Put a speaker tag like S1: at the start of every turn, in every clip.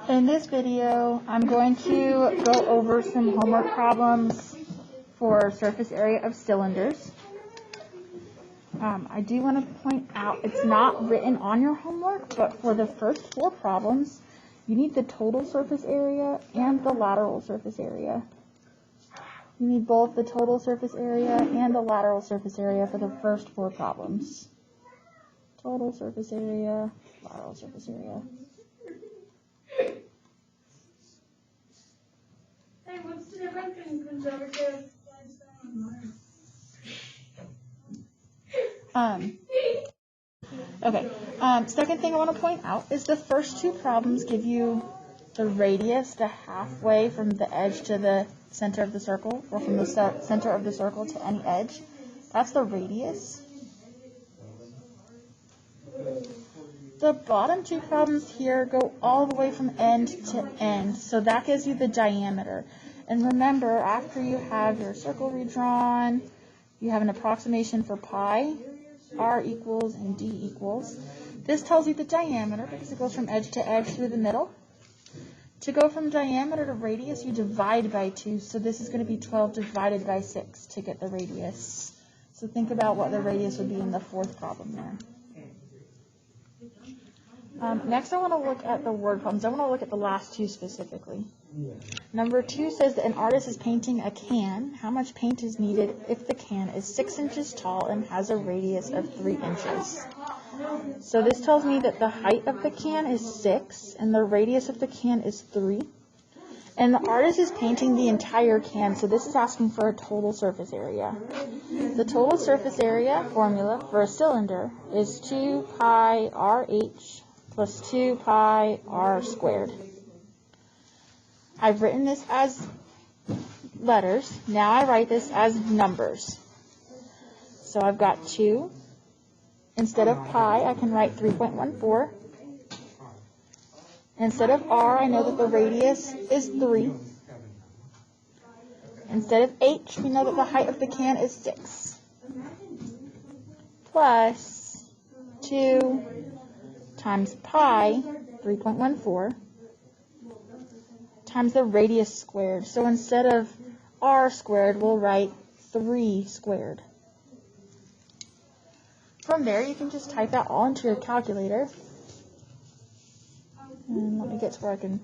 S1: In this video, I'm going to go over some homework problems for surface area of cylinders. I do want to point out it's not written on your homework, but for the first 4 problems, you need the total surface area and the lateral surface area. You need both the total surface area and the lateral surface area for the first 4 problems. Total surface area, lateral surface area.
S2: Hey, what's the difference in conservative?
S1: Okay. Second thing I want to point out is the first 2 problems give you the radius, the halfway from the edge to the center of the circle, or from the center of the circle to any edge. That's the radius. The bottom 2 problems here go all the way from end to end, so that gives you the diameter. And remember, after you have your circle redrawn, you have an approximation for pi, r equals, and d equals. This tells you the diameter because it goes from edge to edge through the middle. To go from diameter to radius, you divide by 2, so this is going to be 12 divided by 6 to get the radius. So think about what the radius would be in the 4th problem there. Next, I want to look at the word problems. I want to look at the last 2 specifically. Number 2 says that an artist is painting a can. How much paint is needed if the can is 6 inches tall and has a radius of 3 inches? So this tells me that the height of the can is 6 and the radius of the can is 3. And the artist is painting the entire can, so this is asking for a total surface area. The total surface area formula for a cylinder is 2 pi RH plus 2 pi r squared. I've written this as letters. Now I write this as numbers. So I've got 2. Instead of pi, I can write 3.14. Instead of r, I know that the radius is 3. Instead of h, we know that the height of the can is 6. Plus 2 times pi, 3.14, times the radius squared. So instead of r squared, we'll write 3 squared. From there, you can just type that all into your calculator. And let me get to where I can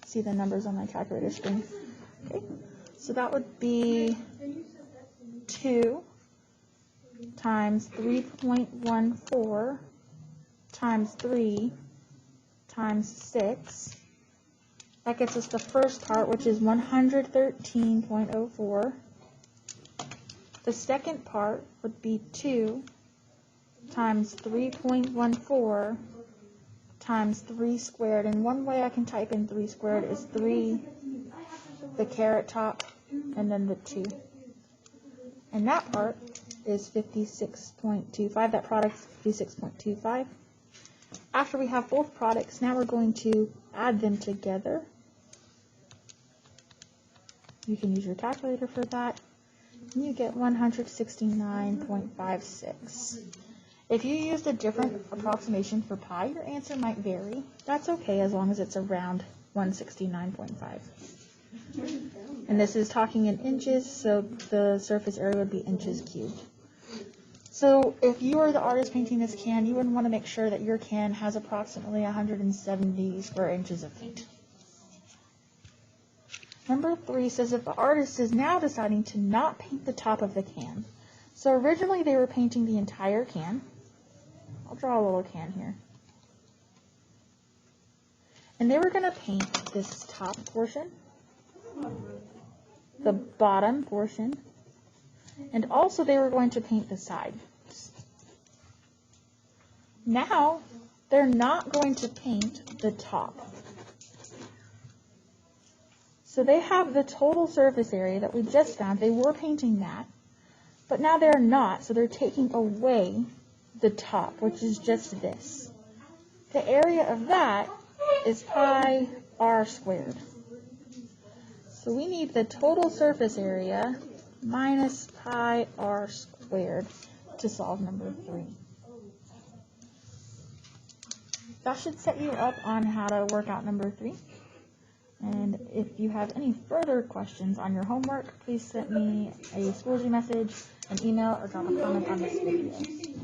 S1: see the numbers on my calculator screen. Okay, so that would be 2 times 3.14 times 3 times 6. That gets us the first part, which is 113.04. The second part would be 2 times 3.14 times 3 squared. And one way I can type in 3 squared is 3, the caret top, and then the 2. And that part is 56.25. That product is 56.25. After we have both products, now we're going to add them together. You can use your calculator for that. And you get 169.56. If you used a different approximation for pi, your answer might vary. That's okay as long as it's around 169.5. And this is talking in inches, so the surface area would be inches cubed. So if you are the artist painting this can, you would want to make sure that your can has approximately 170 square inches of paint. Number 3 says if the artist is now deciding to not paint the top of the can. So originally they were painting the entire can. I'll draw a little can here. And they were going to paint this top portion, the bottom portion, and also they were going to paint the side. Now, they're not going to paint the top. So they have the total surface area that we just found. They were painting that, but now they're not, so they're taking away the top, which is just this. The area of that is pi r squared. So we need the total surface area minus pi r squared to solve number 3. that should set you up on how to work out number 3. And if you have any further questions on your homework, please send me a Schoology message, an email, or drop a comment on this video.